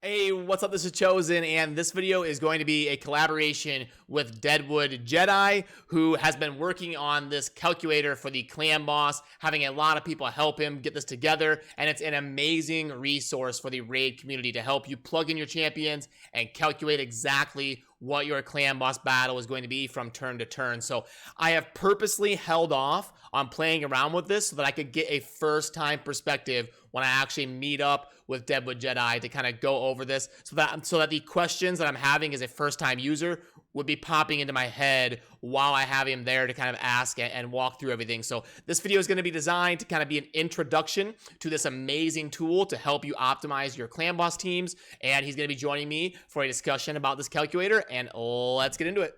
Hey, what's up? This is Chosen, and this video is going to be a collaboration with Deadwood Jedi, who has been working on this calculator for the clan boss, having a lot of people help him get this together, and it's an amazing resource for the raid community to help you plug in your champions and calculate exactly what your clan boss battle is going to be from turn to turn. So I have purposely held off on playing around with this so that I could get a first-time perspective when I actually meet up with Deadwood Jedi to kind of go over this, so that the questions that I'm having as a first-time user would be popping into my head while I have him there to kind of ask and walk through everything. So this video is going to be designed to kind of be an introduction to this amazing tool to help you optimize your clan boss teams, and he's going to be joining me for a discussion about this calculator, and let's get into it.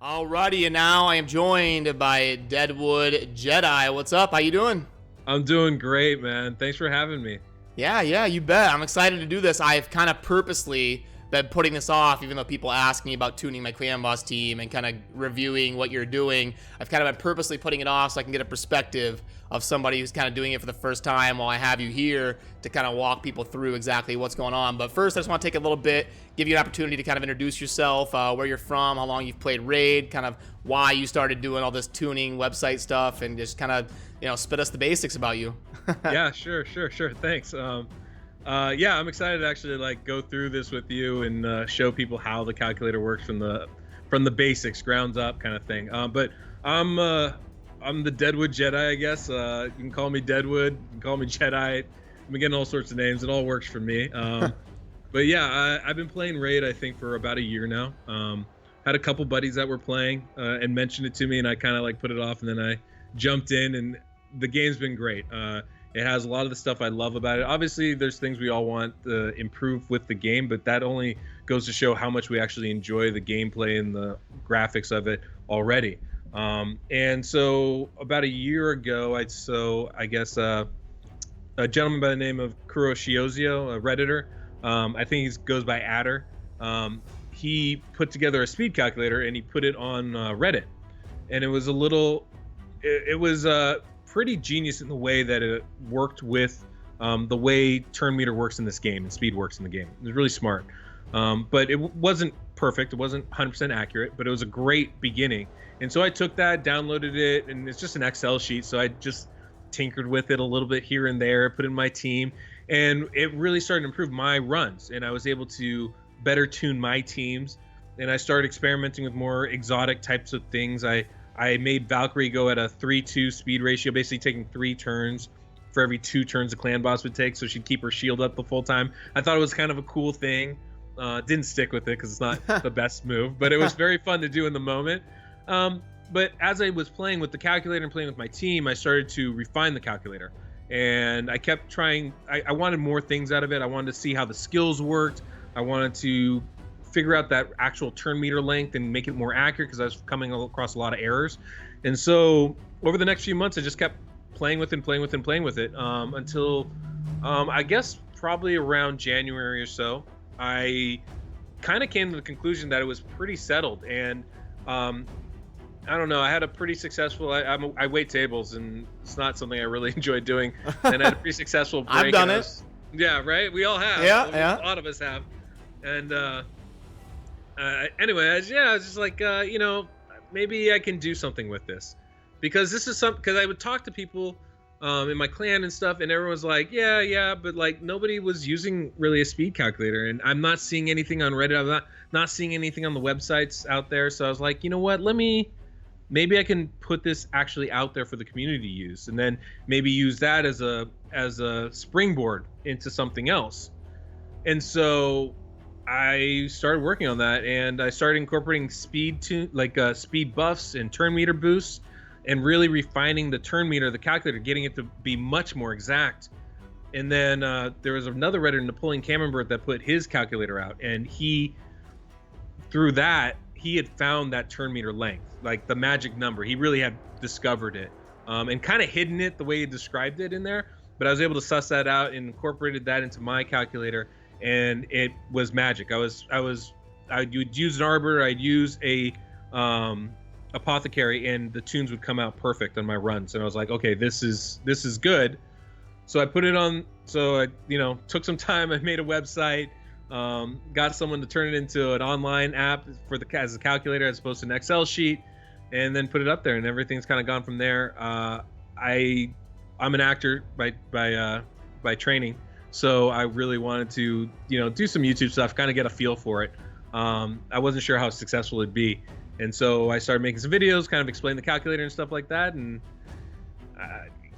Alrighty, and now I am joined by Deadwood Jedi. What's up? How you doing? I'm doing great, man. Thanks for having me. Yeah, you bet. I'm excited to do this. I've kind of purposely been putting this off, even though people ask me about tuning my clan boss team and kind of reviewing what you're doing. I've kind of been purposely putting it off so I can get a perspective of somebody who's kind of doing it for the first time while I have you here to kind of walk people through exactly what's going on. But first, I just want to take a little bit, give you an opportunity to kind of introduce yourself, where you're from, how long you've played Raid, kind of why you started doing all this tuning website stuff, and just kind of, spit us the basics about you. Yeah, sure. Thanks. Yeah, I'm excited to actually go through this with you and show people how the calculator works from the basics, grounds up kind of thing. But I'm the Deadwood Jedi, I guess. You can call me Deadwood, you can call me Jedi. I'm getting all sorts of names. It all works for me. But yeah, I've been playing Raid, I think, for about a year now. Had a couple buddies that were playing and mentioned it to me, and I kind of put it off, and then I jumped in, and the game's been great. It has a lot of the stuff I love about it. Obviously, there's things we all want to improve with the game, but that only goes to show how much we actually enjoy the gameplay and the graphics of it already. And so about a year ago, I guess a gentleman by the name of Kuro Shiozio, a Redditor, I think he goes by Adder, he put together a speed calculator and he put it on Reddit. And it was it was pretty genius in the way that it worked with the way turn meter works in this game and speed works in the game. It was really smart. But it wasn't perfect. It wasn't 100% accurate, but it was a great beginning. And so I took that, downloaded it, and it's just an Excel sheet. So I just tinkered with it a little bit here and there, put it in my team, and it really started to improve my runs. And I was able to better tune my teams. And I started experimenting with more exotic types of things. I made Valkyrie go at a 3-2 speed ratio, basically taking 3 turns for every 2 turns the clan boss would take, so she'd keep her shield up the full time. I thought it was kind of a cool thing. Didn't stick with it because it's not the best move, but it was very fun to do in the moment. But as I was playing with the calculator and playing with my team, I started to refine the calculator. And I kept trying, I wanted more things out of it. I wanted to see how the skills worked. I wanted to figure out that actual turn meter length and make it more accurate because I was coming across a lot of errors. And so over the next few months, I just kept playing with it until I guess probably around January or so, I kind of came to the conclusion that it was pretty settled. And I don't know, I had a pretty successful, I wait tables, and it's not something I really enjoy doing. And I had a pretty successful break. I've done it. Yeah, right? We all have. Yeah. A lot of us have. And anyway, I was just like, maybe I can do something with this, because this is because I would talk to people in my clan and stuff, and everyone was like, yeah, but nobody was using really a speed calculator, and I'm not seeing anything on Reddit. I'm not seeing anything on the websites out there. So I was like, you know what? Maybe I can put this actually out there for the community to use, and then maybe use that as a springboard into something else. And so I started working on that, and I started incorporating speed buffs and turn meter boosts, and really refining the turn meter of the calculator, getting it to be much more exact. And then there was another Redditor, Napoleon Camembert, that put his calculator out, and through that, he had found that turn meter length, like the magic number. He really had discovered it, and kind of hidden it the way he described it in there. But I was able to suss that out and incorporated that into my calculator, and it was magic. I would use an arbiter, I'd use a apothecary, and the tunes would come out perfect on my runs. And I was like, okay, this is good. So I put it on. So I, took some time. I made a website, got someone to turn it into an online app as a calculator as opposed to an Excel sheet, and then put it up there, and everything's kind of gone from there. I'm an actor by training, so I really wanted to do some YouTube stuff, kind of get a feel for it. I wasn't sure how successful it'd be, and so I started making some videos, kind of explain the calculator and stuff like that, and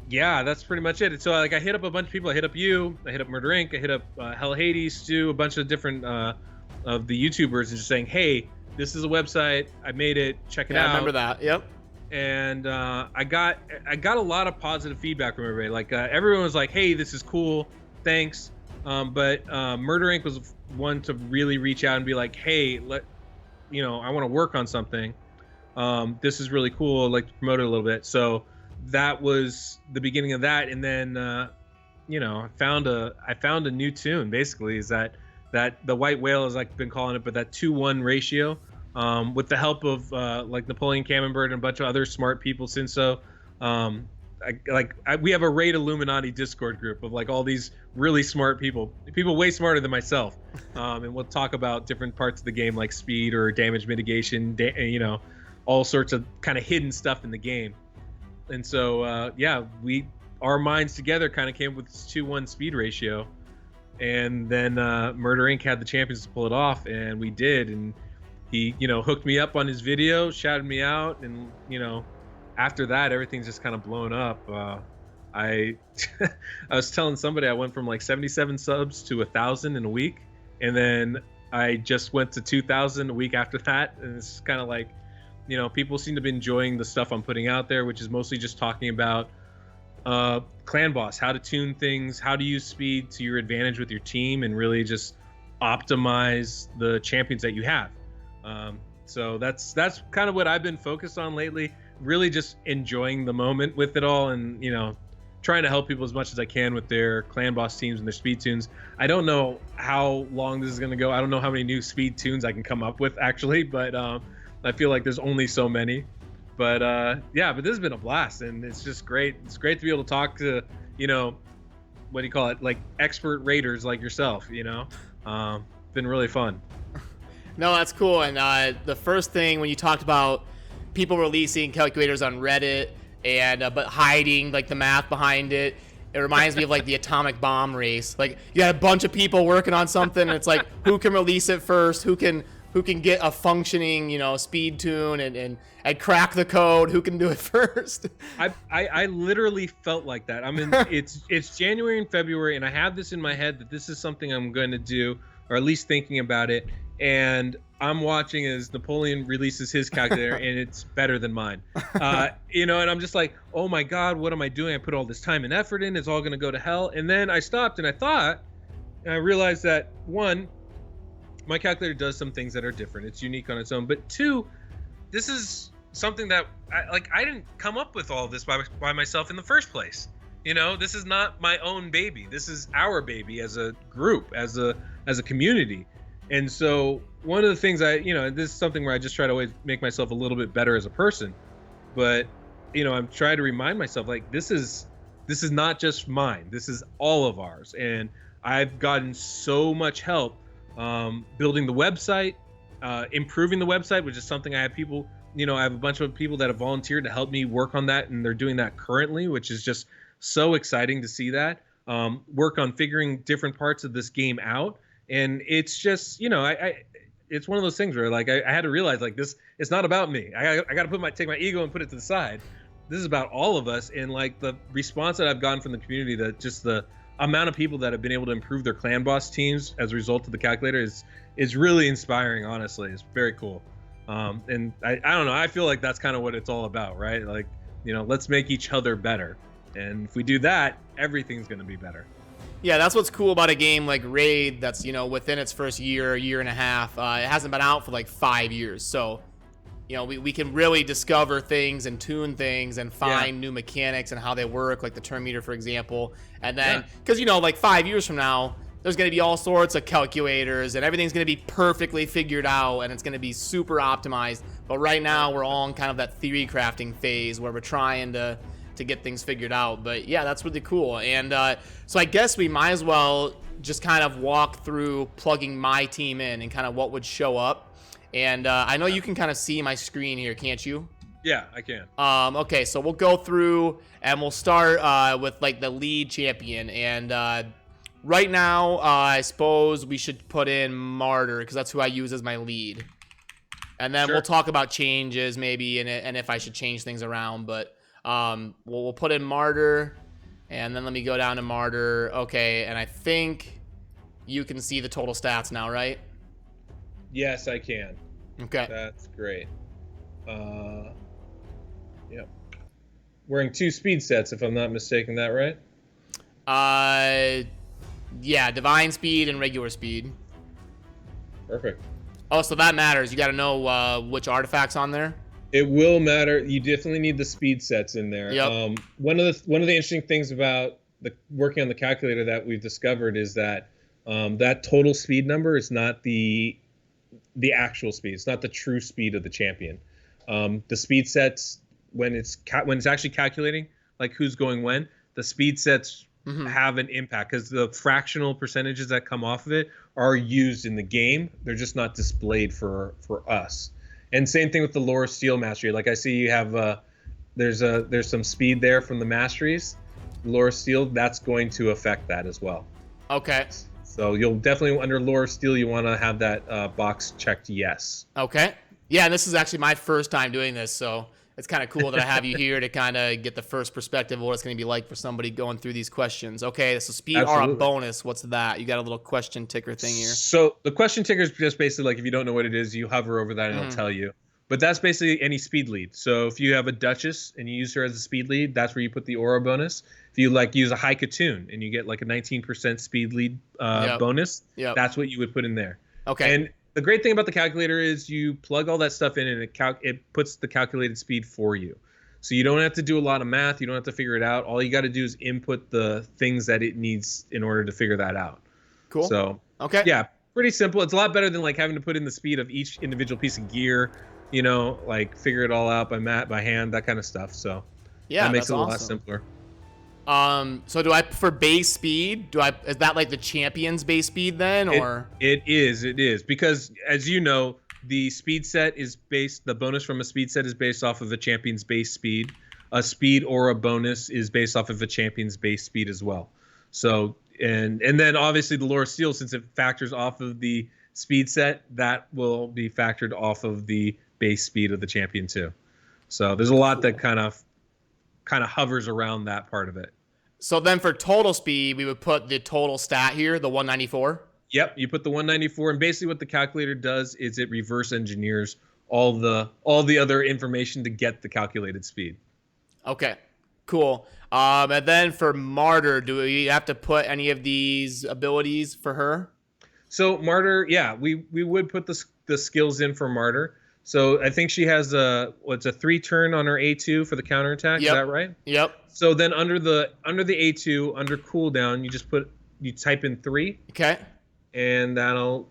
yeah, that's pretty much it. So like I hit up a bunch of people. I hit up you, I hit up Murder Inc., I hit up Hell Hades, Stu, a bunch of different of the YouTubers, and just saying, hey, this is a website, I made it, check it out. I remember that. Yep. And I got a lot of positive feedback from everybody. Like everyone was like, hey, this is cool, thanks. But Murder Inc. was one to really reach out and be like, hey, I want to work on something. This is really cool. I'd like to promote it a little bit. So that was the beginning of that. And then I found a new tune. Basically, is that the white whale, as I've been calling it, but that 2:1 ratio. With the help of like Napoleon Camembert and a bunch of other smart people since so. We have a Raid Illuminati Discord group of like all these really smart people way smarter than myself, and we'll talk about different parts of the game like speed or damage mitigation, all sorts of kind of hidden stuff in the game. And so our minds together kind of came up with this 2:1 speed ratio, and then Murder Inc. had the champions to pull it off, and we did. And he hooked me up on his video, shouted me out, and after that everything's just kind of blown up. I was telling somebody I went from like 77 subs to 1,000 in a week, and then I just went to 2,000 a week after that. And it's kind of like people seem to be enjoying the stuff I'm putting out there, which is mostly just talking about Clan Boss, how to tune things, how to use speed to your advantage with your team, and really just optimize the champions that you have. So that's kind of what I've been focused on lately, really just enjoying the moment with it all, and trying to help people as much as I can with their Clan Boss teams and their speed tunes. I don't know how long this is going to go. I don't know how many new speed tunes I can come up with actually, but I feel like there's only so many. But but this has been a blast, and it's just great. It's great to be able to talk to what do you call it, like expert raiders like yourself. Been really fun. No, that's cool. And the first thing when you talked about people releasing calculators on Reddit and but hiding like the math behind it, it reminds me of like the atomic bomb race. Like you got a bunch of people working on something, and it's like who can release it first, who can get a functioning speed tune and crack the code, who can do it first. I literally felt like that. I mean, it's January and February, and I have this in my head that this is something I'm going to do, or at least thinking about it. And I'm watching as Napoleon releases his calculator, and it's better than mine. And I'm just like, oh my God, what am I doing? I put all this time and effort in. It's all going to go to hell. And then I stopped and I thought, and I realized that one, my calculator does some things that are different. It's unique on its own. But two, this is something that I didn't come up with all this by myself in the first place. This is not my own baby. This is our baby as a group, as a community. And so one of the things this is something where I just try to always make myself a little bit better as a person. But, I'm trying to remind myself, like, this is not just mine. This is all of ours. And I've gotten so much help building the website, improving the website, which is something I have people, I have a bunch of people that have volunteered to help me work on that. And they're doing that currently, which is just so exciting to see that. Work on figuring different parts of this game out. And it's just, it's one of those things where like I had to realize like this, it's not about me. I got to take my ego and put it to the side. This is about all of us. And like the response that I've gotten from the community, that just the amount of people that have been able to improve their Clan Boss teams as a result of the calculator is really inspiring. Honestly, it's very cool. And I don't know. I feel like that's kind of what it's all about, right? Like, let's make each other better. And if we do that, everything's going to be better. Yeah, that's what's cool about a game like Raid that's, within its first year and a half. It hasn't been out for like 5 years. So, we can really discover things and tune things and find new mechanics and how they work, like the turn meter, for example. And then, because, like 5 years from now, there's going to be all sorts of calculators and everything's going to be perfectly figured out and it's going to be super optimized. But right now, we're all in kind of that theory crafting phase where we're trying to get things figured out. But yeah, that's really cool. And so I guess we might as well just kind of walk through plugging my team in and kind of what would show up. And I know you can kind of see my screen here, can't you? Yeah, I can. Okay, so we'll go through and we'll start with like the lead champion. And right now, I suppose we should put in Martyr because that's who I use as my lead. And then we'll talk about changes maybe and if I should change things around. But we'll put in Martyr. And then let me go down to Martyr. Okay, and I think you can see the total stats now, right? Yes, I can. Okay. That's great. Yep. Wearing 2 speed sets, if I'm not mistaken, that right? Yeah, divine speed and regular speed. Perfect. Oh, so that matters. You got to know which artifacts on there. It will matter. You definitely need the speed sets in there. Yep. One of the interesting things about working on the calculator that we've discovered is that that total speed number is not the actual speed. It's not the true speed of the champion. The speed sets when it's actually calculating like who's going when, the speed sets have an impact because the fractional percentages that come off of it are used in the game. They're just not displayed for us. And same thing with the Lore Steel mastery. Like I see you have there's some speed there from the masteries. Lore Steel, that's going to affect that as well. Okay. So you'll definitely under Lore Steel you want to have that box checked yes. Okay. Yeah, and this is actually my first time doing this, so it's kind of cool that I have you here to kind of get the first perspective of what it's going to be like for somebody going through these questions. Okay, so speed or a bonus, what's that? You got a little question ticker thing here. So the question ticker is just basically like if you don't know what it is, you hover over that and it'll tell you. But that's basically any speed lead. So if you have a Duchess and you use her as a speed lead, that's where you put the aura bonus. If you like use a High Katoon and you get like a 19% speed lead bonus, that's what you would put in there. Okay. And the great thing about the calculator is you plug all that stuff in and it puts the calculated speed for you. So you don't have to do a lot of math. You don't have to figure it out. All you got to do is input the things that it needs in order to figure that out. Cool. So, okay. Yeah, pretty simple. It's a lot better than like having to put in the speed of each individual piece of gear, you know, like figure it all out by hand, that kind of stuff. So yeah, that makes it a awesome. lot simpler. So do I prefer base speed? Is that like the champion's base speed then, or? It is because as you know, the speed set is the bonus from a speed set is based off of a champion's base speed. A speed or a bonus is based off of a champion's base speed as well. So, and then obviously the Lore Steel, since it factors off of the speed set, that will be factored off of the base speed of the champion too. So there's a lot that kind of hovers around that part of it. So then for total speed, we would put the total stat here, the 194. Yep, you put the 194, and basically what the calculator does is it reverse engineers all the other information to get the calculated speed. Okay, cool. And then for Martyr, do we have to put any of these abilities for her? So Martyr, yeah, we would put the skills in for Martyr. So I think she has a 3-turn on her A2 for the counterattack. Is that right? Yep. So then under the A2 under cooldown, you type in 3. Okay. And that'll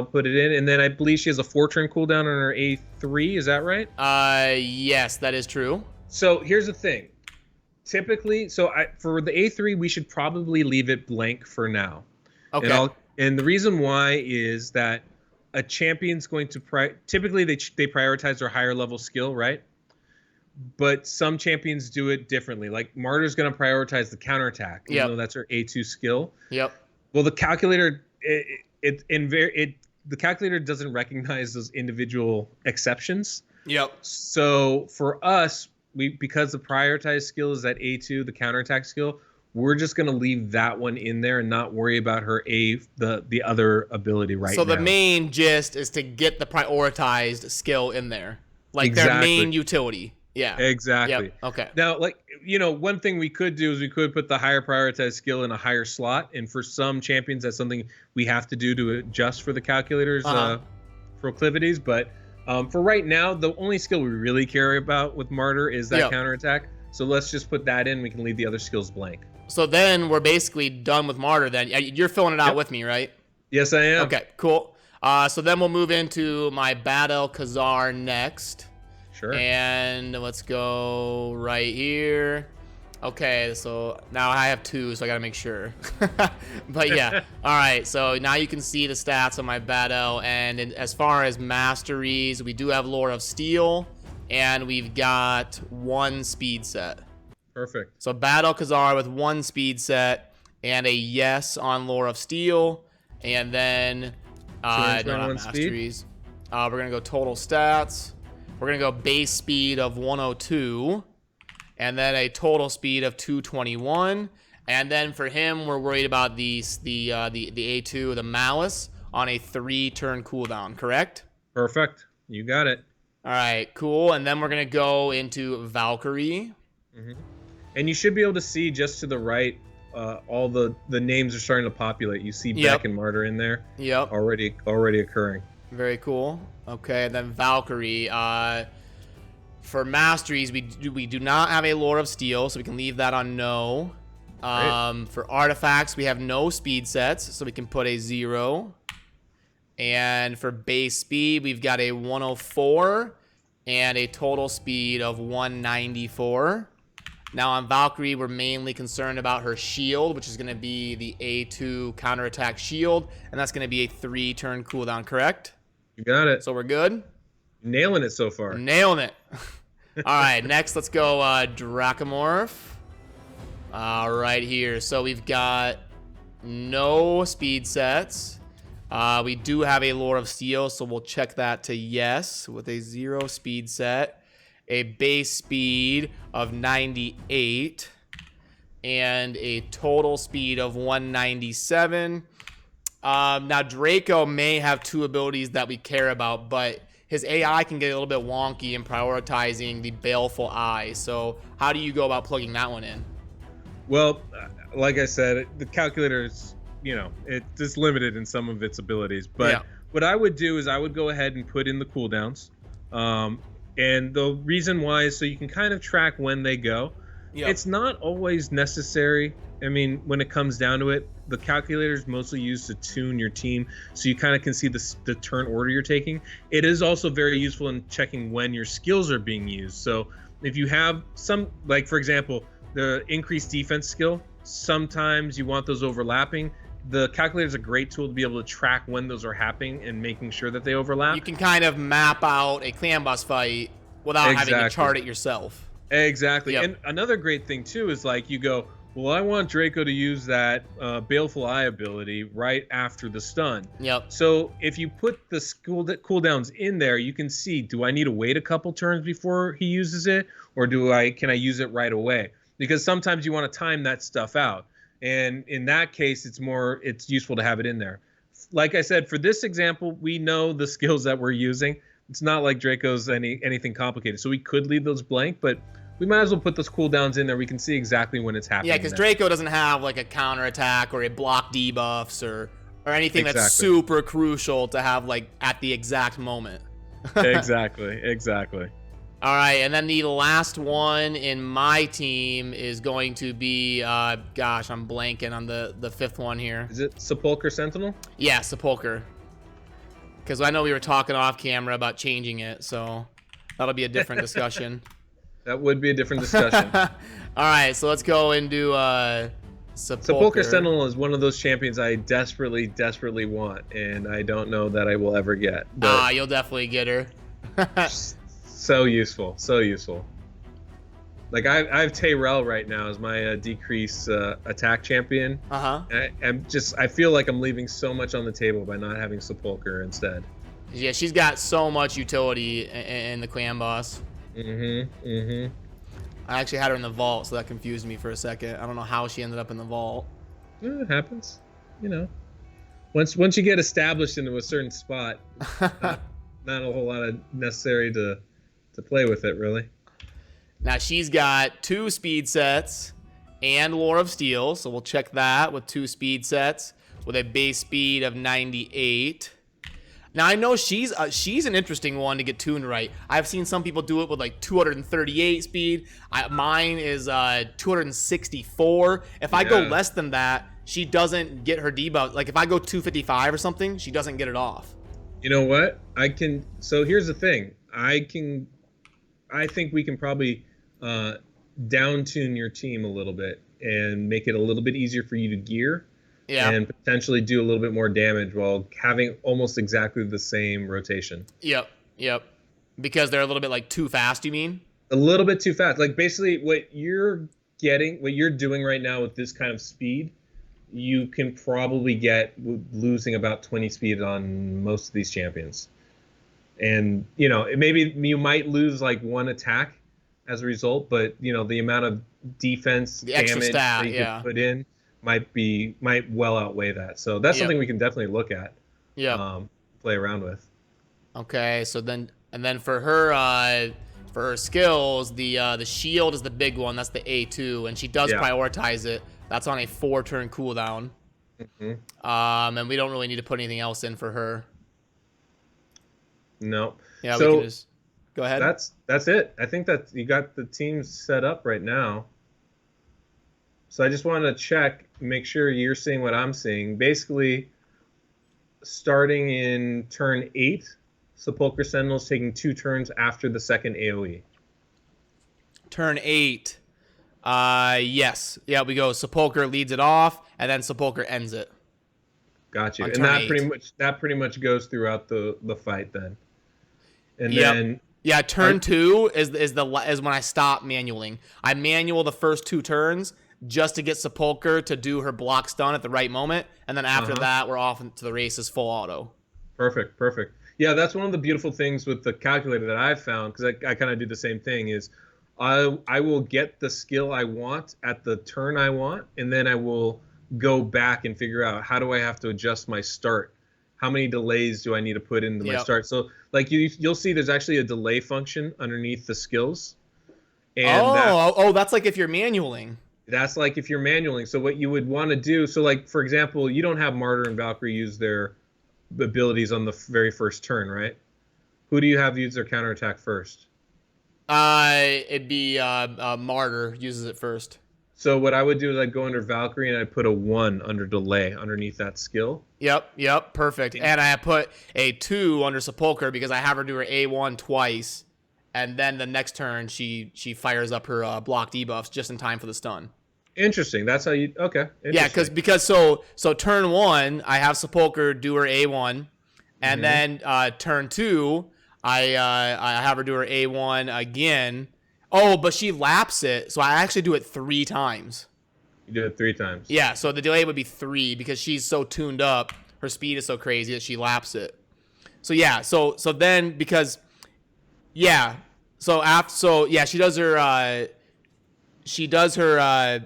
put it in. And then I believe she has a 4-turn cooldown on her A3. Is that right? Yes, that is true. So here's the thing. Typically, for the A3, we should probably leave it blank for now. Okay. And the reason why is that a champion's going to typically they prioritize their higher level skill, right? But some champions do it differently. Like Martyr's going to prioritize the counterattack, even though that's her A2 skill. Yep. Well, the calculator the calculator doesn't recognize those individual exceptions. Yep. So for us, because the prioritized skill is that A2, the counterattack skill, we're just going to leave that one in there and not worry about her the other ability right now. So the main gist is to get the prioritized skill in there. Like their main utility. Yeah. Exactly. Yep. Okay. Now, one thing we could do is we could put the higher prioritized skill in a higher slot. And for some champions, that's something we have to do to adjust for the calculator's proclivities. But for right now, the only skill we really care about with Martyr is that counterattack. So let's just put that in. We can leave the other skills blank. So then we're basically done with Martyr then. You're filling it out with me, right? Yes, I am. Okay, cool. So then we'll move into my Battle Khazar next. Sure. And let's go right here. Okay, so now I have 2, so I gotta make sure. But yeah, all right. So now you can see the stats on my battle, and as far as masteries, we do have Lore of Steel, and we've got 1 speed set. Perfect. So Battle Khazar with 1 speed set and a yes on Lore of Steel, and then not masteries. We're gonna go total stats. We're gonna go base speed of 102. And then a total speed of 221. And then for him, we're worried about the A2, the Malice, on a 3-turn cooldown, correct? Perfect. You got it. All right, cool. And then we're going to go into Valkyrie. Mm-hmm. And you should be able to see just to the right, all the names are starting to populate. You see Beck and Martyr in there. Yep. Already occurring. Very cool. Okay, and then Valkyrie. For masteries, we do not have a Lore of Steel, so we can leave that on no. For artifacts, we have no speed sets, so we can put a 0. And for base speed, we've got a 104 and a total speed of 194. Now on Valkyrie, we're mainly concerned about her shield, which is going to be the A2 counterattack shield, and that's going to be a 3-turn cooldown, correct? You got it. So we're good? Nailing it so far. Nailing it. All right, next let's go Dracomorph. Right here. So we've got no speed sets. We do have a Lore of Steel, so we'll check that to yes with a 0 speed set. A base speed of 98 and a total speed of 197. Now Draco may have 2 abilities that we care about, but his AI can get a little bit wonky in prioritizing the Baleful Eye. So how do you go about plugging that one in? Well, like I said, the calculator is, it's limited in some of its abilities. But what I would do is I would go ahead and put in the cooldowns. And the reason why is so you can kind of track when they go. Yep. It's not always necessary. I mean, when it comes down to it, the calculator is mostly used to tune your team, so you kind of can see the turn order you're taking. It is also very useful in checking when your skills are being used. So if you have some, like for example, the increased defense skill, sometimes you want those overlapping. The calculator is a great tool to be able to track when those are happening and making sure that they overlap. You can kind of map out a clan boss fight without having to chart it yourself. Exactly. Yep. And another great thing too is like you go, well, I want Draco to use that Baleful Eye ability right after the stun. Yep. So if you put the cooldowns in there, you can see, do I need to wait a couple turns before he uses it, or can I use it right away? Because sometimes you want to time that stuff out. And in that case, it's useful to have it in there. Like I said, for this example, we know the skills that we're using. It's not like Draco's anything complicated. So we could leave those blank, but we might as well put those cooldowns in there. We can see exactly when it's happening. Yeah, because Draco doesn't have like a counterattack or a block debuffs or anything that's super crucial to have like at the exact moment. Exactly. All right, and then the last one in my team is going to be, gosh, I'm blanking on the 5th one here. Is it Sepulchre Sentinel? Yeah, Sepulchre. Because I know we were talking off camera about changing it, so that'll be a different discussion. That would be a different discussion. All right, so let's go and do Sepulchre Sentinel is one of those champions I desperately, desperately want, and I don't know that I will ever get. You'll definitely get her. So useful, so useful. Like I have Tyrell right now as my decrease attack champion. I feel like I'm leaving so much on the table by not having Sepulchre instead. Yeah, she's got so much utility in the clan boss. I actually had her in the vault, so that confused me for a second. I don't know how she ended up in the vault. It happens, Once you get established into a certain spot, not a whole lot of necessary to play with it, really. Now she's got 2 speed sets and Lore of Steel, so we'll check that with 2 speed sets with a base speed of 98. Now I know she's an interesting one to get tuned right. I've seen some people do it with like 238 speed. Mine is 264. If I go less than that, she doesn't get her debuff. Like if I go 255 or something, she doesn't get it off. You know what? So here's the thing. I think we can probably down tune your team a little bit and make it a little bit easier for you to gear and potentially do a little bit more damage while having almost exactly the same rotation. Yep. Because they're a little bit like too fast, you mean? A little bit too fast. Like basically what you're doing right now with this kind of speed, you can probably get losing about 20 speed on most of these champions. And, you know, maybe you might lose like one attack as a result, but, you know, the amount of defense damage that you can put in might well outweigh that. So that's something we can definitely look at. Play around with. Okay, so then for her skills, the shield is the big one. That's the A2, and she does prioritize it. That's on a 4-turn cooldown. And we don't really need to put anything else in for her. No. Yeah, so we can just go ahead. That's it. I think that you got the team set up right now. So I just want to check, make sure you're seeing what I'm seeing. Basically, starting in turn 8, Sepulchre Sentinel's taking 2 turns after the second AoE. Turn 8. Yes. Yeah, we go Sepulchre leads it off, and then Sepulchre ends it. Got you. And that pretty much goes throughout the fight then. And then turn 2 is when I stop manualing. I manual the first 2 turns just to get Sepulchre to do her block stun at the right moment, and then after that we're off into the races full auto. Perfect. Yeah, that's one of the beautiful things with the calculator that I've found, because I kind of do the same thing, is I will get the skill I want at the turn I want, and then I will go back and figure out how do I have to adjust my start. How many delays do I need to put into my start? So like you'll see there's actually a delay function underneath the skills. And that's like if you're manualing. That's like if you're manualing. So what you would want to do, so like for example, you don't have Martyr and Valkyrie use their abilities on the very first turn, right? Who do you have use their counterattack first? It'd be Martyr uses it first. So what I would do is I'd go under Valkyrie and I'd put a 1 under delay underneath that skill. Yep, perfect. And I put a 2 under Sepulchre because I have her do her A1 twice, and then the next turn she fires up her block debuffs just in time for the stun. Interesting. That's how you Yeah, because so turn 1 I have Sepulchre do her A1, and then turn 2 I have her do her A1 again. Oh, but she laps it, so I actually do it 3 times. You do it 3 times. Yeah, so the delay would be 3 because she's so tuned up, her speed is so crazy that she laps it. So yeah, so then because she does her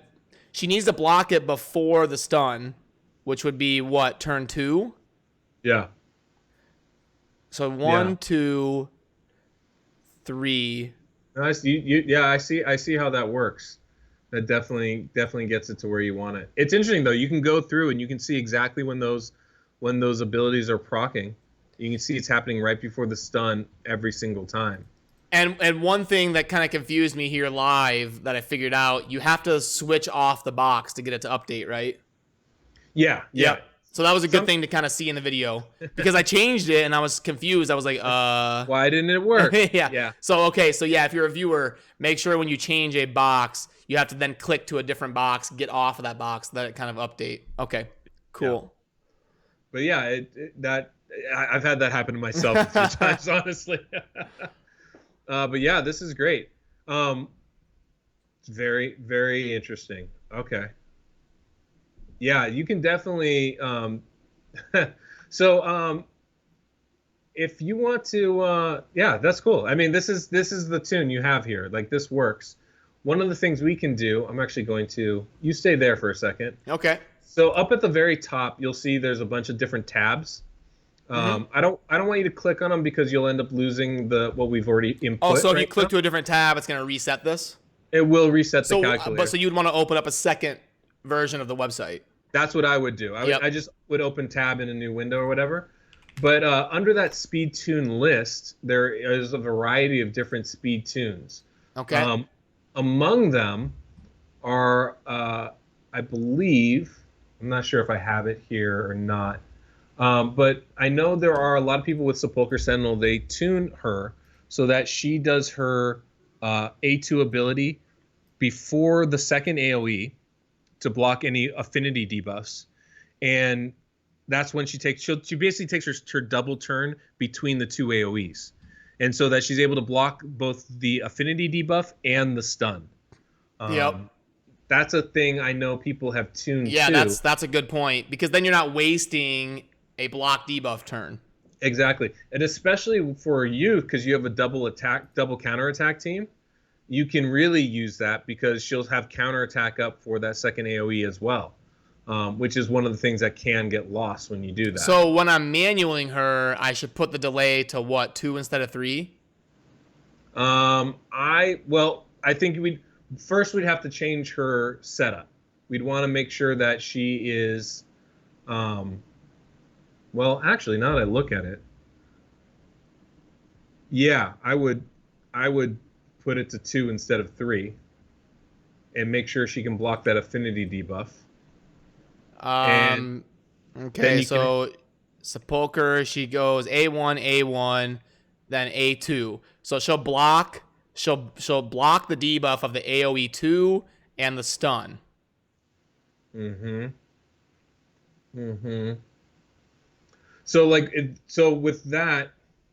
she needs to block it before the stun, which would be what, turn 2? Yeah. So 1, 2, 3. Nice. I see how that works. That definitely gets it to where you want it. It's interesting though. You can go through and you can see exactly when those abilities are proccing. You can see it's happening right before the stun every single time. And one thing that kind of confused me here live that I figured out, you have to switch off the box to get it to update, right? Yeah. So that was a good thing to kind of see in the video because I changed it and I was confused. I was like, why didn't it work? Yeah. So if you're a viewer, make sure when you change a box, you have to then click to a different box, get off of that box, let it kind of update. Okay, cool. Yeah. But I've had that happen to myself a few times, honestly. But yeah, this is great. It's very, very interesting. Okay. Yeah, you can definitely. If you want to, yeah, that's cool. I mean, this is the tune you have here. Like this works. One of the things we can do, I'm actually going to. You stay there for a second. Okay. So up at the very top, you'll see there's a bunch of different tabs. I don't want you to click on them because you'll end up losing what we've already input. Oh, so if you click to a different tab, it's going to reset this? It will reset the calculator. So you'd want to open up a second version of the website. That's what I would do. I just would open tab in a new window or whatever. But under that speed tune list, there is a variety of different speed tunes. Okay. Among them are, I believe, I'm not sure if I have it here or not, but I know there are a lot of people with Sepulchre Sentinel. They tune her so that she does her A2 ability before the second AoE to block any affinity debuffs, and that's when she basically takes her double turn between the two AoEs, and so that she's able to block both the affinity debuff and the stun. Yep. That's a thing I know people have tuned to. Yeah, that's a good point, because then you're not wasting a block debuff turn. Exactly, and especially for you, because you have a double counter attack team, you can really use that because she'll have counter attack up for that second AoE as well, which is one of the things that can get lost when you do that. So when I'm manualing her, I should put the delay to what, 2 instead of 3? I think we'd have to change her setup. We'd want to make sure that she is, well, actually, now that I look at it, yeah, I would put it to 2 instead of 3, and make sure she can block that affinity debuff. Okay, so Sepulcher, she goes A1, then A2. So she'll block the debuff of the AoE 2 and the stun. So with that,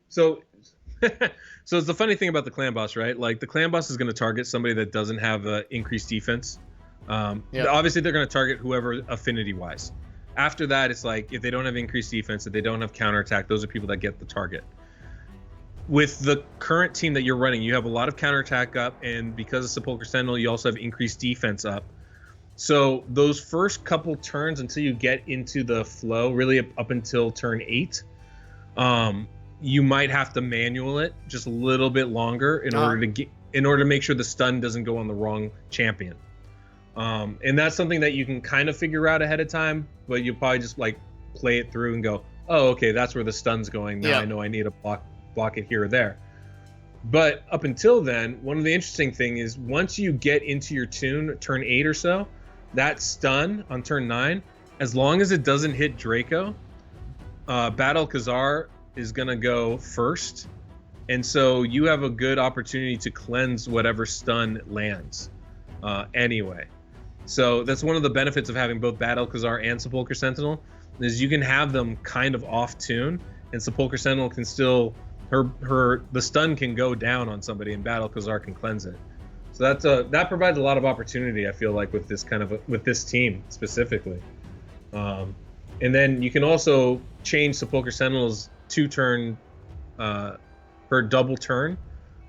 so it's the funny thing about the clan boss, right? Like, the clan boss is going to target somebody that doesn't have increased defense. Obviously, they're going to target whoever affinity wise. After that, it's like, if they don't have increased defense, if they don't have counterattack, those are people that get the target. With the current team that you're running, you have a lot of counterattack up, and because of Sepulcher Sentinel, you also have increased defense up. So those first couple turns until you get into the flow, really up until turn 8, you might have to manual it just a little bit longer in order to make sure the stun doesn't go on the wrong champion. And that's something that you can kind of figure out ahead of time, but you'll probably just like play it through and go, oh, okay, that's where the stun's going. Now I know I need to block it here or there. But up until then, one of the interesting thing is once you get into your tune, turn 8 or so, that stun on turn 9, as long as it doesn't hit Draco, Battle Khazar is gonna go first, and so you have a good opportunity to cleanse whatever stun lands anyway. So that's one of the benefits of having both Battle Khazar and Sepulcher Sentinel, is you can have them kind of off tune, and Sepulcher Sentinel can still the stun can go down on somebody, and Battle Khazar can cleanse it. So that provides a lot of opportunity, I feel like, with this team specifically. And then you can also change Sepulcher Sentinel's 2-turn, her double turn,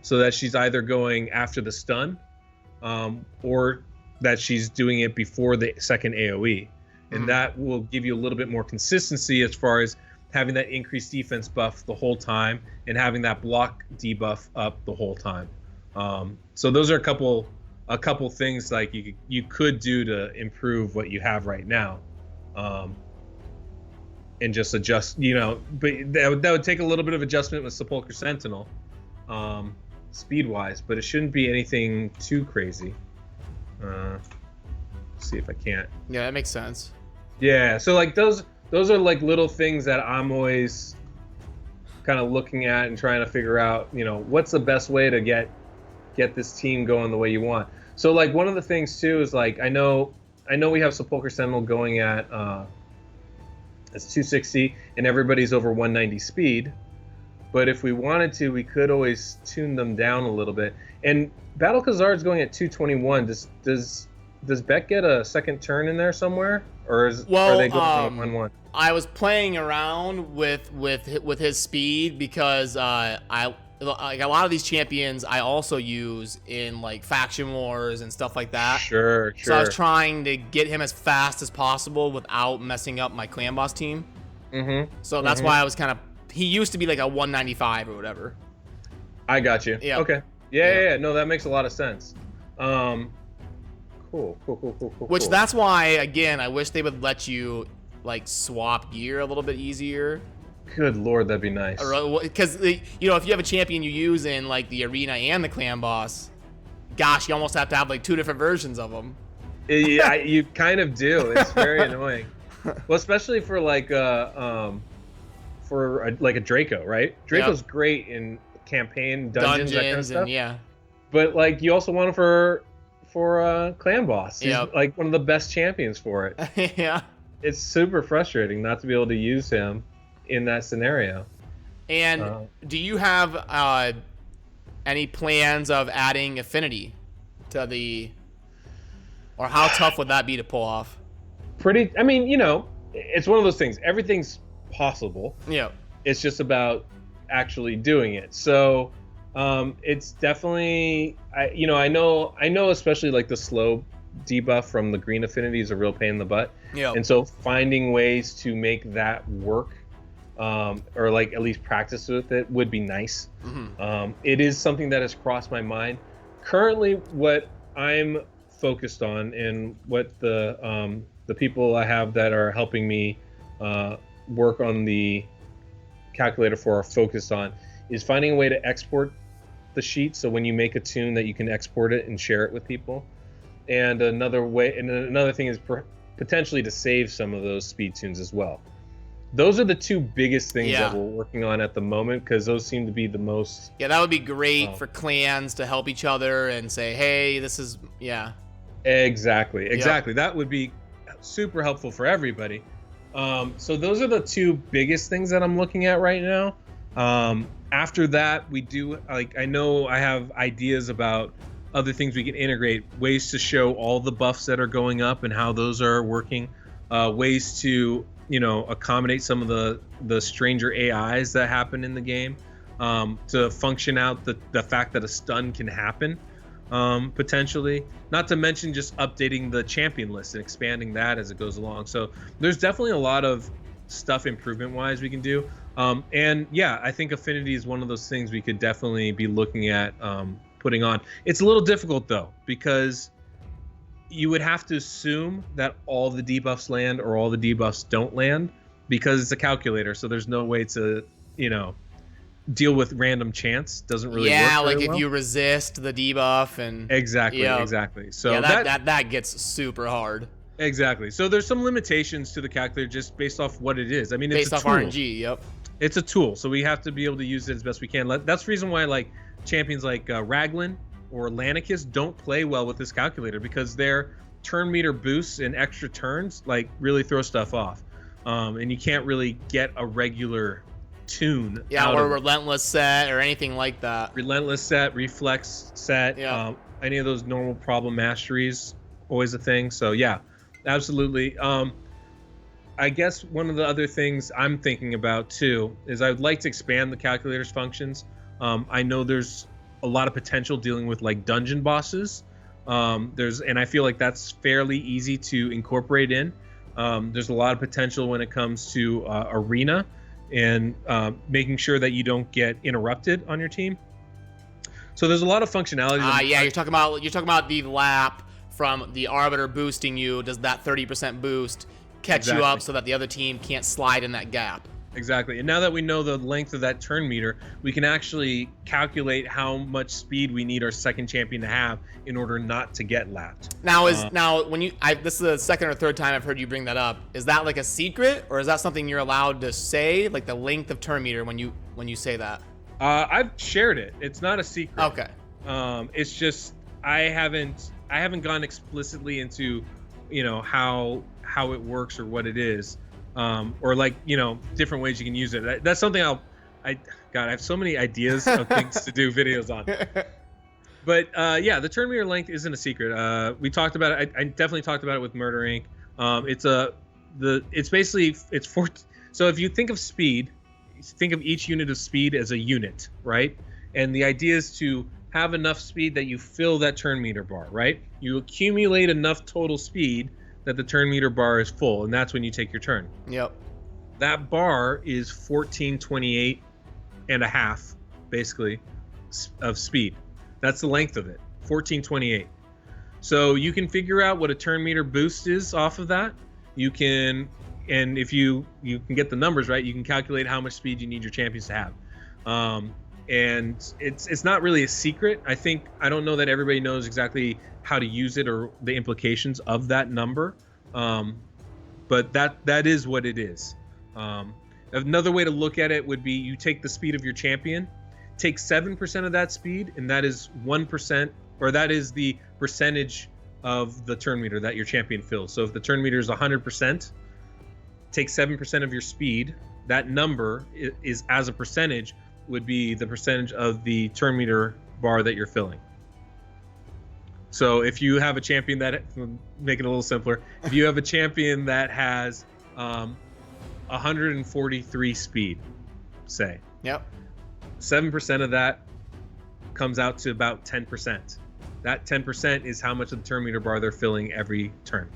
so that she's either going after the stun, or that she's doing it before the second AoE. And that will give you a little bit more consistency as far as having that increased defense buff the whole time and having that block debuff up the whole time. So those are a couple things like you could do to improve what you have right now, and just adjust, but that would take a little bit of adjustment with Sepulcher Sentinel, speed wise, but it shouldn't be anything too crazy. See if I can't. Yeah, that makes sense. Yeah, so like those are like little things that I'm always kind of looking at and trying to figure out, what's the best way to get this team going the way you want. So like one of the things too is like I know we have Sepulcher Sentinel going at it's 260 and everybody's over 190 speed, but if we wanted to, we could always tune them down a little bit. And Battle Khazar is going at 221. Does Beck get a second turn in there somewhere, or are they going 1-1? I was playing around with his speed because like a lot of these champions I also use in like faction wars and stuff like that. Sure. So I was trying to get him as fast as possible without messing up my clan boss team. So that's why I was he used to be like a 195 or whatever. I got you. Yeah. Okay. Yeah. No, that makes a lot of sense. Cool. Which that's why, again, I wish they would let you like swap gear a little bit easier. Good Lord, that'd be nice. Because if you have a champion you use in like the arena and the clan boss, gosh, you almost have to have like 2 different versions of them. Yeah, you kind of do. It's very annoying. Well, especially for like a Draco, right? Draco's great in campaign dungeons, that kind of stuff. And yeah. But like you also want him for Clan Boss. He's Yep. like one of the best champions for it. Yeah. It's super frustrating not to be able to use him in that scenario. And do you have any plans of adding affinity to the, or how tough would that be to pull off? I mean, you know, it's one of those things. Everything's possible. Yeah. It's just about actually doing it. So it's definitely, I know especially like the slow debuff from the green affinity is a real pain in the butt. Yeah. And so finding ways to make that work, or like at least practice with it, would be nice. Mm-hmm. It is something that has crossed my mind. Currently, what I'm focused on, and what the people I have that are helping me work on the calculator for are focused on, is finding a way to export the sheet, so when you make a tune that you can export it and share it with people. And another thing is potentially to save some of those speed tunes as well. Those are the two biggest things that we're working on at the moment, because those seem to be the most. Yeah, that would be great for clans to help each other and say, hey, this is, Exactly. Yep. That would be super helpful for everybody. So those are the two biggest things that I'm looking at right now. After that, we do, like, I know I have ideas about other things we can integrate, ways to show all the buffs that are going up and how those are working, ways to, accommodate some of the stranger AIs that happen in the game, to function out the fact that a stun can happen, potentially. Not to mention just updating the champion list and expanding that as it goes along. So there's definitely a lot of stuff improvement-wise we can do. And yeah, I think affinity is one of those things we could definitely be looking at putting on. It's a little difficult though, because you would have to assume that all the debuffs land or all the debuffs don't land, because it's a calculator, so there's no way to, deal with random chance. Doesn't really work very like well. if you resist the debuff and exactly. So that gets super hard. Exactly. So there's some limitations to the calculator just based off what it is. I mean, it's based off tool. RNG. Yep. It's a tool, so we have to be able to use it as best we can. That's the reason why like champions like Raglan or Lanicus don't play well with this calculator, because their turn meter boosts and extra turns like really throw stuff off, and you can't really get a regular tune. Or relentless set or anything like that. Relentless set, reflex set, any of those normal problem masteries, always a thing. So yeah, absolutely. I guess one of the other things I'm thinking about too is I would like to expand the calculator's functions. I know there's a lot of potential dealing with like dungeon bosses. And I feel like that's fairly easy to incorporate in. There's a lot of potential when it comes to arena and making sure that you don't get interrupted on your team. So there's a lot of functionality. You're talking about the lap from the arbiter boosting you. Does that 30% boost catch you up so that the other team can't slide in that gap? Exactly. And now that we know the length of that turn meter, we can actually calculate how much speed we need our second champion to have in order not to get lapped. Now this is the second or third time I've heard you bring that up. Is that like a secret, or is that something you're allowed to say, like the length of turn meter when you say that? I've shared it. It's not a secret. Okay. It's just I haven't gone explicitly into, how it works or what it is. Or like, different ways you can use it. That's something I have so many ideas of things to do videos on. But the turn meter length isn't a secret. We talked about it. I definitely talked about it with Murder Inc. So if you think of speed, think of each unit of speed as a unit, right? And the idea is to have enough speed that you fill that turn meter bar, right? You accumulate enough total speed that the turn meter bar is full, and that's when you take your turn. Yep. That bar is 1428 and a half, basically, of speed. That's the length of it, 1428. So you can figure out what a turn meter boost is off of that. You can, and if you can get the numbers right, you can calculate how much speed you need your champions to have. And it's not really a secret. I don't know that everybody knows exactly how to use it or the implications of that number, but that is what it is. Another way to look at it would be you take the speed of your champion, take 7% of that speed, and that is 1% or that is the percentage of the turn meter that your champion fills. So if the turn meter is 100%, take 7% of your speed. That number is as a percentage would be the percentage of the turn meter bar that you're filling. So if you have a champion that, make it a little simpler, if you have a champion that has 143 speed, say. Yep. 7% of that comes out to about 10%. That 10% is how much of the turn meter bar they're filling every turn.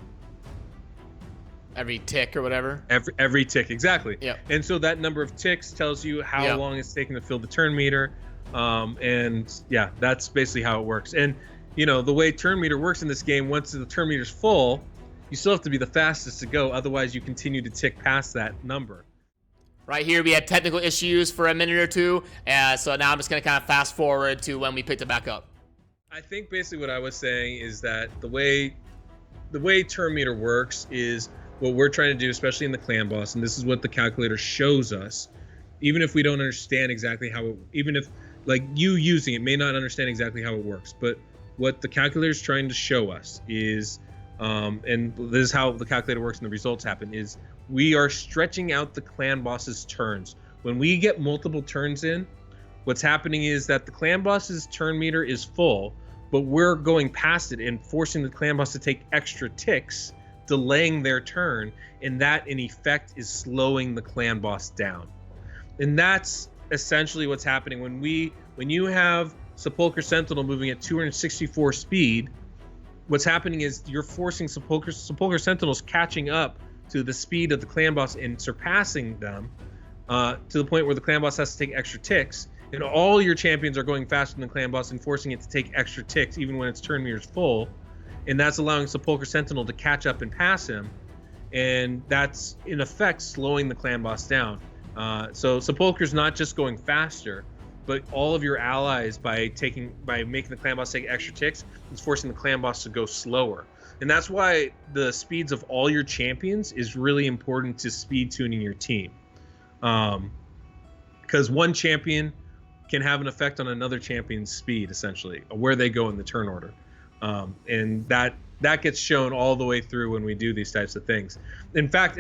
Every tick or whatever. Every tick, exactly. Yep. And so that number of ticks tells you how long it's taking to fill the turn meter. And yeah, that's basically how it works. And you know, the way turn meter works in this game, once the turn meter's full, you still have to be the fastest to go. Otherwise, you continue to tick past that number. Right here, we had technical issues for a minute or two. So now I'm just going to kind of fast forward to when we picked it back up. I think basically what I was saying is that the way turn meter works is what we're trying to do, especially in the clan boss, and this is what the calculator shows us. Even if we don't understand exactly how it, even if like you using it may not understand exactly how it works, but what the calculator is trying to show us is, and this is how the calculator works and the results happen, is we are stretching out the clan boss's turns. When we get multiple turns in, what's happening is that the clan boss's turn meter is full, but we're going past it and forcing the clan boss to take extra ticks, delaying their turn, and that in effect is slowing the clan boss down. And that's essentially what's happening when you have Sepulchre Sentinel moving at 264 speed. What's happening is you're forcing Sepulchre Sentinels catching up to the speed of the clan boss and surpassing them to the point where the clan boss has to take extra ticks, and all your champions are going faster than the clan boss and forcing it to take extra ticks even when its turn meter is full, and that's allowing Sepulchre Sentinel to catch up and pass him, and that's in effect slowing the clan boss down. So Sepulchre's not just going faster, but all of your allies by making the clan boss take extra ticks is forcing the clan boss to go slower. And that's why the speeds of all your champions is really important to speed tuning your team. Because one champion can have an effect on another champion's speed, essentially, where they go in the turn order. And that gets shown all the way through when we do these types of things. In fact,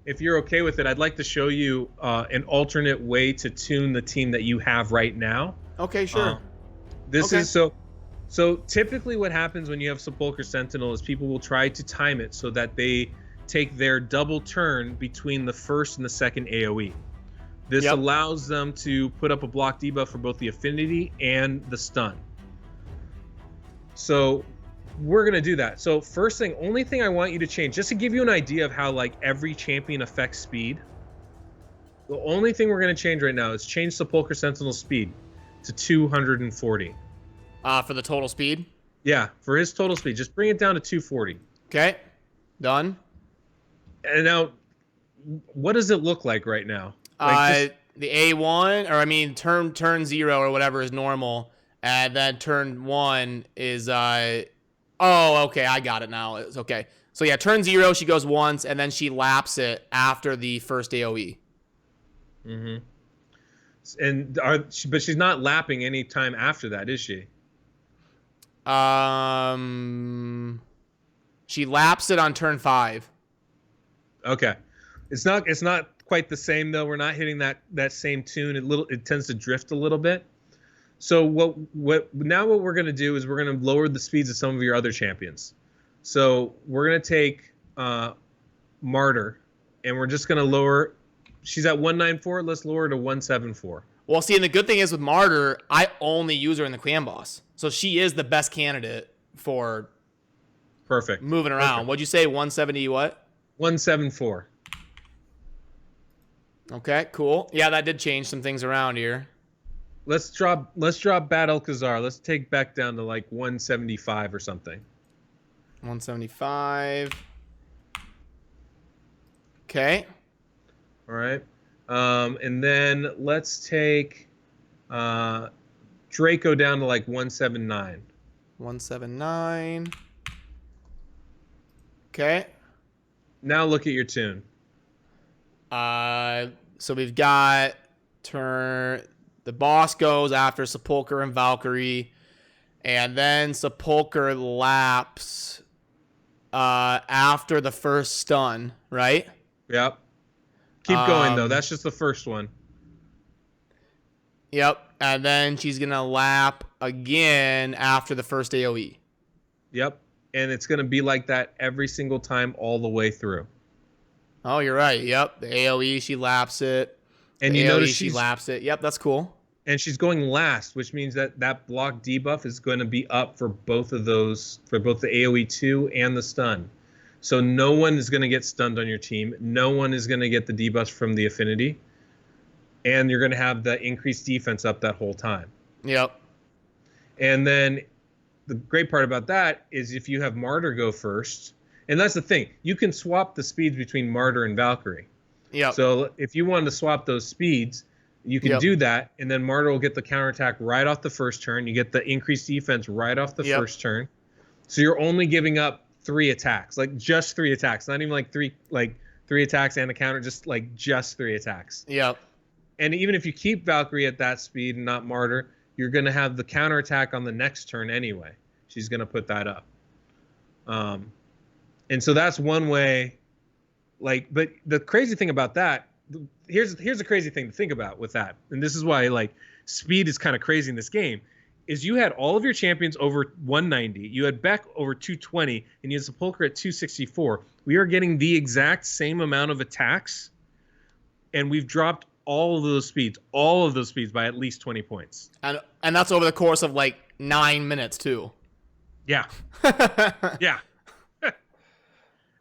if you're okay with it, I'd like to show you an alternate way to tune the team that you have right now. Okay, sure. So typically what happens when you have Sepulchre Sentinel is people will try to time it so that they take their double turn between the first and the second AoE. This allows them to put up a block debuff for both the affinity and the stun. So we're going to do that. So first thing, only thing I want you to change, just to give you an idea of how like every champion affects speed, the only thing we're going to change right now is change Sepulchre Sentinel's speed to 240. For the total speed? Yeah, for his total speed. Just bring it down to 240. Okay, done. And now, what does it look like right now? The A1, or I mean turn 0 or whatever is normal, and then turn 1 is oh, okay, I got it now. It's okay. So yeah, turn 0, she goes once, and then she laps it after the first AoE. Mm-hmm. And but she's not lapping any time after that, is she? She laps it on turn 5. Okay, it's not quite the same though. We're not hitting that same tune. It tends to drift a little bit. So what we're gonna do is we're gonna lower the speeds of some of your other champions. So we're gonna take Martyr, and we're just gonna lower. She's at 194. Let's lower her to 174. Well, see, and the good thing is with Martyr, I only use her in the clan boss, so she is the best candidate for moving around. Perfect. What'd you say? 170 what? 174. Okay, cool. Yeah, that did change some things around here. Let's drop Bad Alcazar. Let's take Beck down to like 175 or something. 175. Okay. All right. And then let's take Draco down to like 179. 179. Okay. Now look at your tune. So we've got the boss goes after Sepulchre and Valkyrie, And then Sepulcher laps after the first stun, right? Yep. Keep going, though. That's just the first one. Yep. And then she's going to lap again after the first AoE. Yep. And it's going to be like that every single time all the way through. Oh, you're right. Yep. The AoE, she laps it. And the you AoE, notice she laps it. Yep, that's cool. And she's going last, which means that that block debuff is going to be up for both of those, for both the AoE 2 and the stun. So no one is going to get stunned on your team. No one is going to get the debuffs from the affinity. And you're going to have the increased defense up that whole time. Yep. And then the great part about that is if you have Martyr go first, and that's the thing, you can swap the speeds between Martyr and Valkyrie. Yep. So if you wanted to swap those speeds, you can do that, and then Martyr will get the counterattack right off the first turn. You get the increased defense right off the first turn. So you're only giving up 3 attacks, like just 3 attacks, not even like three attacks and a counter, just 3 attacks. Yep. And even if you keep Valkyrie at that speed and not Martyr, you're going to have the counterattack on the next turn anyway. She's going to put that up. And so that's one way. But the crazy thing about that, here's a crazy thing to think about with that, and this is why speed is kind of crazy in this game, is you had all of your champions over 190, you had Beck over 220, and you had Sepulcher at 264. We are getting the exact same amount of attacks, and we've dropped all of those speeds by at least 20 points. And that's over the course of 9 minutes too. Yeah. Yeah.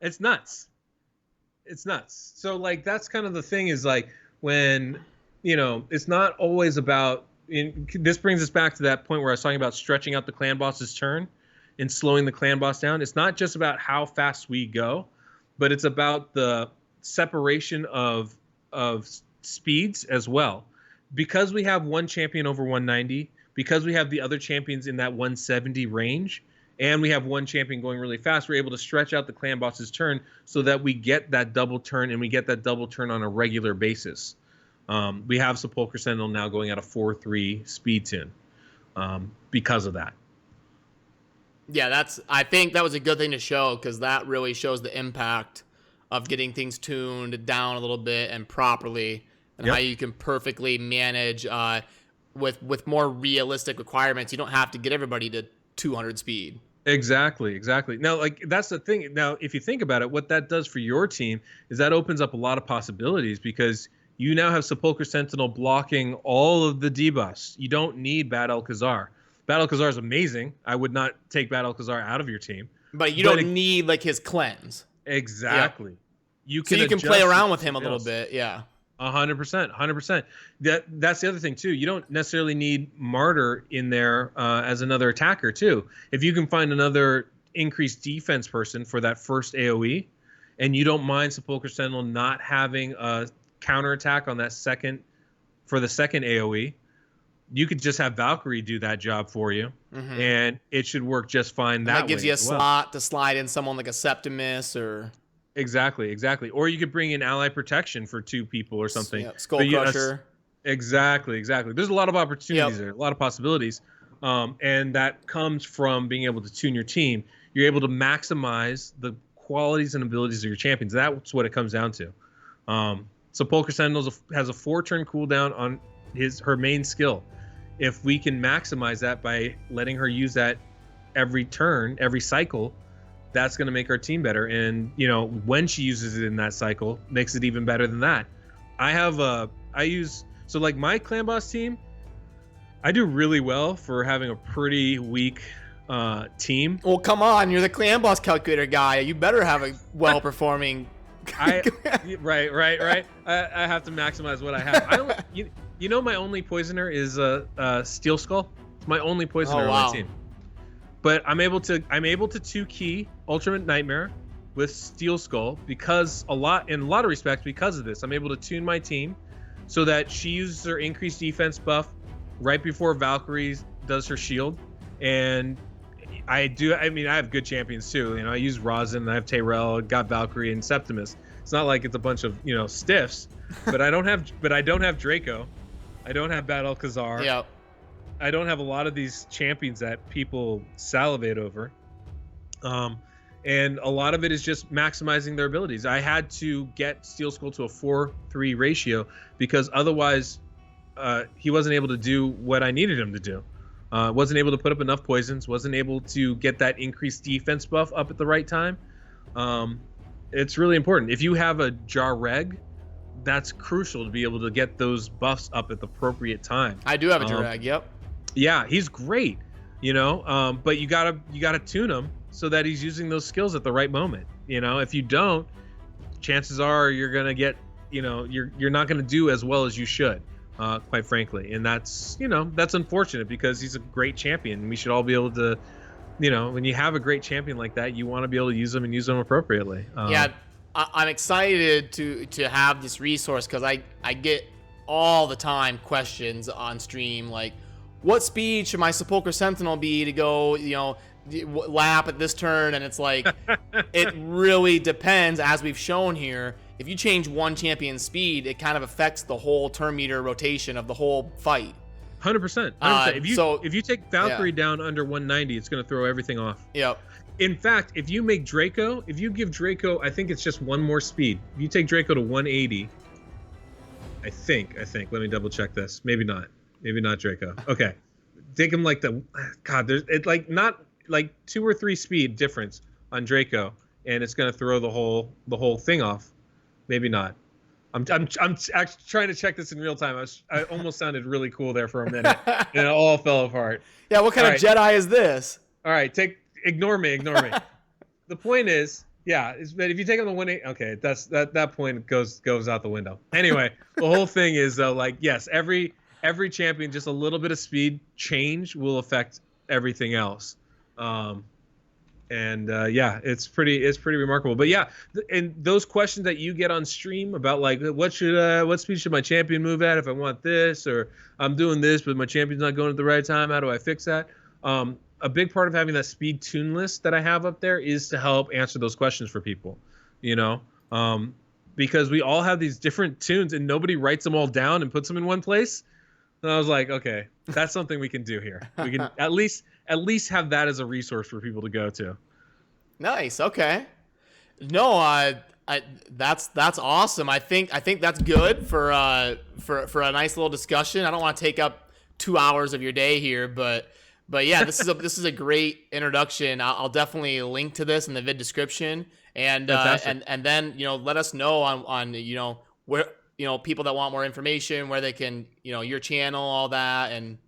It's nuts. It's nuts. So that's kind of the thing, is when, it's not always about, this brings us back to that point where I was talking about stretching out the clan boss's turn and slowing the clan boss down. It's not just about how fast we go, but it's about the separation of speeds as well. Because we have one champion over 190, because we have the other champions in that 170 range, and we have one champion going really fast, we're able to stretch out the clan boss's turn so that we get that double turn, and we get that double turn on a regular basis. We have Sepulcher Sentinel now going at a 4-3 speed tune because of that. Yeah, I think that was a good thing to show, because that really shows the impact of getting things tuned down a little bit and properly, and how you can perfectly manage with more realistic requirements. You don't have to get everybody to 200 speed. Exactly. Now, that's the thing. Now, if you think about it, what that does for your team is that opens up a lot of possibilities, because you now have Sepulcher Sentinel blocking all of the debuffs. You don't need Bad Alcazar. Bad Alcazar is amazing. I would not take Bad Alcazar out of your team. But you don't need his cleanse. Exactly. Yeah. You can play around with him a little bit. Yeah. 100%. That's the other thing too. You don't necessarily need Martyr in there as another attacker too. If you can find another increased defense person for that first AoE, and you don't mind Sepulcher Sentinel not having a counterattack on that second AoE, you could just have Valkyrie do that job for you, and it should work just fine. That gives you a slot to slide in someone like a Septimus or. Exactly. Or you could bring in ally protection for 2 people or something. Yeah, Skull Crusher. Exactly. There's a lot of opportunities there, a lot of possibilities. And that comes from being able to tune your team. You're able to maximize the qualities and abilities of your champions. That's what it comes down to. Sepulcher Sentinel has a 4-turn cooldown on her main skill. If we can maximize that by letting her use that every turn, every cycle, that's going to make our team better. And, when she uses it in that cycle, makes it even better than that. So my clan boss team, I do really well for having a pretty weak team. Well, come on. You're the clan boss calculator guy. You better have a well-performing. Right. I have to maximize what I have. My only poisoner is Steel Skull. It's my only poisoner on my team. But I'm able to 2-key Ultimate Nightmare with Steel Skull in a lot of respects because of this. I'm able to tune my team so that she uses her increased defense buff right before Valkyrie does her shield. And I have good champions too. I use Rosin, I have Tyrell, got Valkyrie and Septimus. It's not like it's a bunch of, stiffs, but I don't have Draco. I don't have Bad Alcazar. Yep. I don't have a lot of these champions that people salivate over. And a lot of it is just maximizing their abilities. I had to get Steel Skull to a 4-3 ratio because otherwise he wasn't able to do what I needed him to do. Wasn't able to put up enough poisons, wasn't able to get that increased defense buff up at the right time. It's really important. If you have a Jareg, that's crucial to be able to get those buffs up at the appropriate time. I do have a Jareg, yep. Yeah, he's great, you know, but you gotta tune him so that he's using those skills at the right moment. You know, if you don't, chances are you're gonna get, you know, you're not gonna do as well as you should, quite frankly. And that's, you know, that's unfortunate because he's a great champion. And we should all be able to, you know, when you have a great champion like that, you want to be able to use them and use them appropriately. Yeah, I'm excited to have this resource because I get all the time questions on stream like, what speed should my Sepulchre Sentinel be to go, you know, lap at this turn? And it's like, it really depends, as we've shown here. If you change one champion's speed, it kind of affects the whole turn meter rotation of the whole fight. 100%. If you take Valkyrie down under 190, it's going to throw everything off. Yep. In fact, if you make Draco, if you give Draco, I think it's just one more speed. If you take Draco to 180, I think. Let me double check this. Maybe not Draco. Okay, take him like there's like not like 2 or 3 speed difference on Draco, and it's gonna throw the whole thing off. Maybe not. I'm actually trying to check this in real time. I almost sounded really cool there for a minute, and it all fell apart. Yeah, what kind of Jedi is this? All right, ignore me. The point is, yeah, but if you take him to 180, okay, that point goes out the window. Anyway, the whole thing is though, like, yes, every champion, just a little bit of speed change will affect everything else. Yeah, it's pretty remarkable. But yeah, and those questions that you get on stream about like what speed should my champion move at if I want this, or I'm doing this but my champion's not going at the right time, how do I fix that? A big part of having that speed tune list that I have up there is to help answer those questions for people, you know, because we all have these different tunes and nobody writes them all down and puts them in one place. And I was like, okay, that's something we can do here. We can at least have that as a resource for people to go to. Nice. Okay. No, that's awesome. I think that's good for a nice little discussion. I don't want to take up 2 hours of your day here, but yeah, this is a great introduction. I'll definitely link to this in the vid description, and then, you know, let us know on you know, where, you know, people that want more information, where they can, you know, your channel, all that. And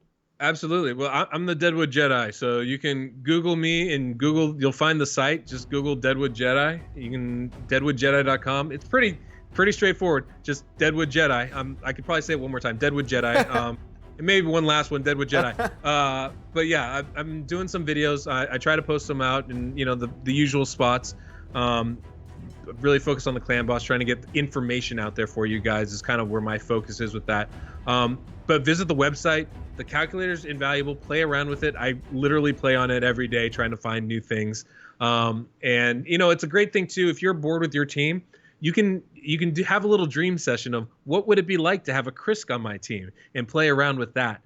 absolutely. Well, I'm the Deadwood Jedi, so you can Google me and you'll find the site. Just Google Deadwood Jedi. You can deadwoodjedi.com. It's pretty straightforward. Just Deadwood Jedi. I could probably say it one more time. Deadwood Jedi. And maybe one last one, Deadwood Jedi. But yeah, I'm doing some videos. I try to post them out in, you know, the usual spots. Really focus on the clan boss, trying to get information out there for you guys is kind of where my focus is with that. But visit the website. The calculator's invaluable. Play around with it. I literally play on it every day, trying to find new things. And you know, it's a great thing too. If you're bored with your team, you can have a little dream session of what would it be like to have a Krisk on my team and play around with that.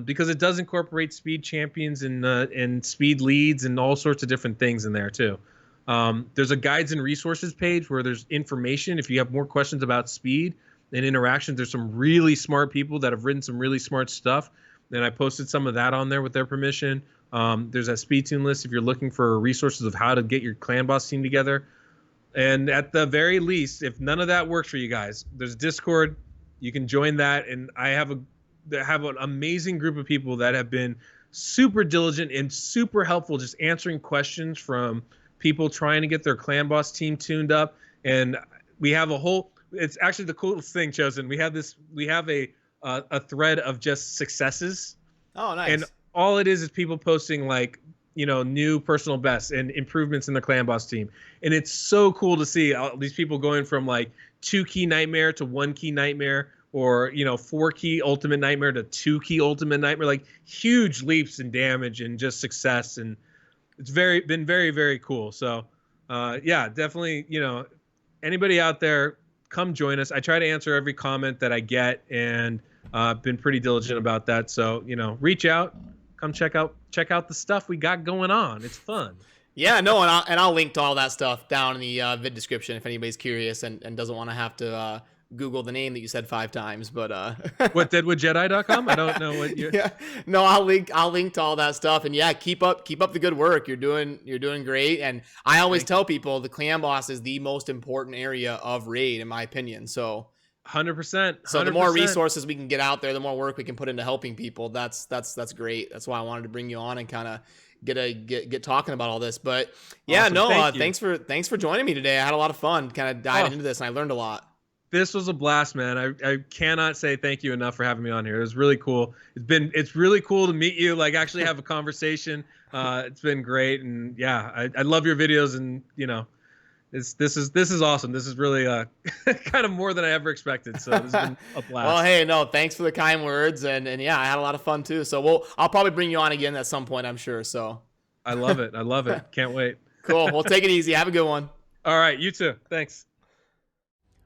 Because it does incorporate speed champions and speed leads and all sorts of different things in there too. There's a guides and resources page where there's information. If you have more questions about speed and interactions, there's some really smart people that have written some really smart stuff. And I posted some of that on there with their permission. There's that speed tune list if you're looking for resources of how to get your clan boss team together. And at the very least, if none of that works for you guys, there's Discord. You can join that. And I have an amazing group of people that have been super diligent and super helpful, just answering questions from people trying to get their clan boss team tuned up. And we have it's actually the coolest thing, Chosen. We have a thread of just successes. Oh, nice. And all it is people posting like, you know, new personal bests and improvements in the clan boss team. And it's so cool to see these people going from like 2-key nightmare to 1-key nightmare, or, you know, 4-key ultimate nightmare to 2-key ultimate nightmare, like huge leaps in damage and just success. And it's been very, very cool. So yeah, definitely, you know, anybody out there, come join us. I try to answer every comment that I get, and Been pretty diligent about that. So, you know, reach out, come check out the stuff we got going on. It's fun. Yeah, no, and I'll link to all that stuff down in the vid description if anybody's curious and doesn't want to have to Google the name that you said 5 times. But what, deadwoodjedi.com? I don't know what you. Yeah, no, I'll link to all that stuff. And yeah, keep up the good work. You're doing great. And I always tell people the Clan Boss is the most important area of Raid, in my opinion. So 100%. So the more resources we can get out there, the more work we can put into helping people. That's great. That's why I wanted to bring you on and kind of get talking about all this. But yeah, awesome. no, thanks for joining me today. I had a lot of fun kind of diving into this, and I learned a lot. This was a blast, man. I cannot say thank you enough for having me on here. It was really cool. It's really cool to meet you, like actually have a conversation. It's been great, and yeah, I love your videos, and you know, this is awesome. This is really kind of more than I ever expected. So this has been a blast. Well, hey, no, thanks for the kind words, and yeah, I had a lot of fun too. So I'll probably bring you on again at some point, I'm sure. So I love it. Can't wait. Cool. Well, take it easy. Have a good one. All right, you too. Thanks.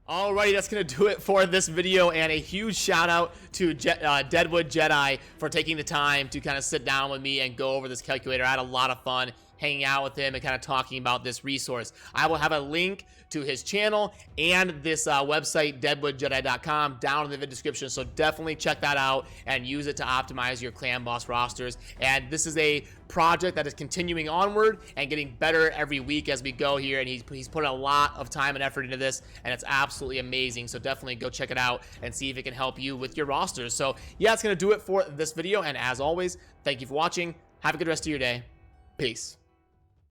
Alrighty, that's going to do it for this video, and a huge shout out to Deadwood Jedi for taking the time to kind of sit down with me and go over this calculator. I had a lot of fun hanging out with him and kind of talking about this resource. I will have a link to his channel and this website, deadwoodjedi.com, down in the video description, so definitely check that out and use it to optimize your Clan Boss rosters. And this is a project that is continuing onward and getting better every week as we go here, and he's put a lot of time and effort into this, and it's absolutely amazing. So definitely go check it out and see if it can help you with your rosters. So yeah, that's going to do it for this video, and as always, thank you for watching. Have a good rest of your day. Peace.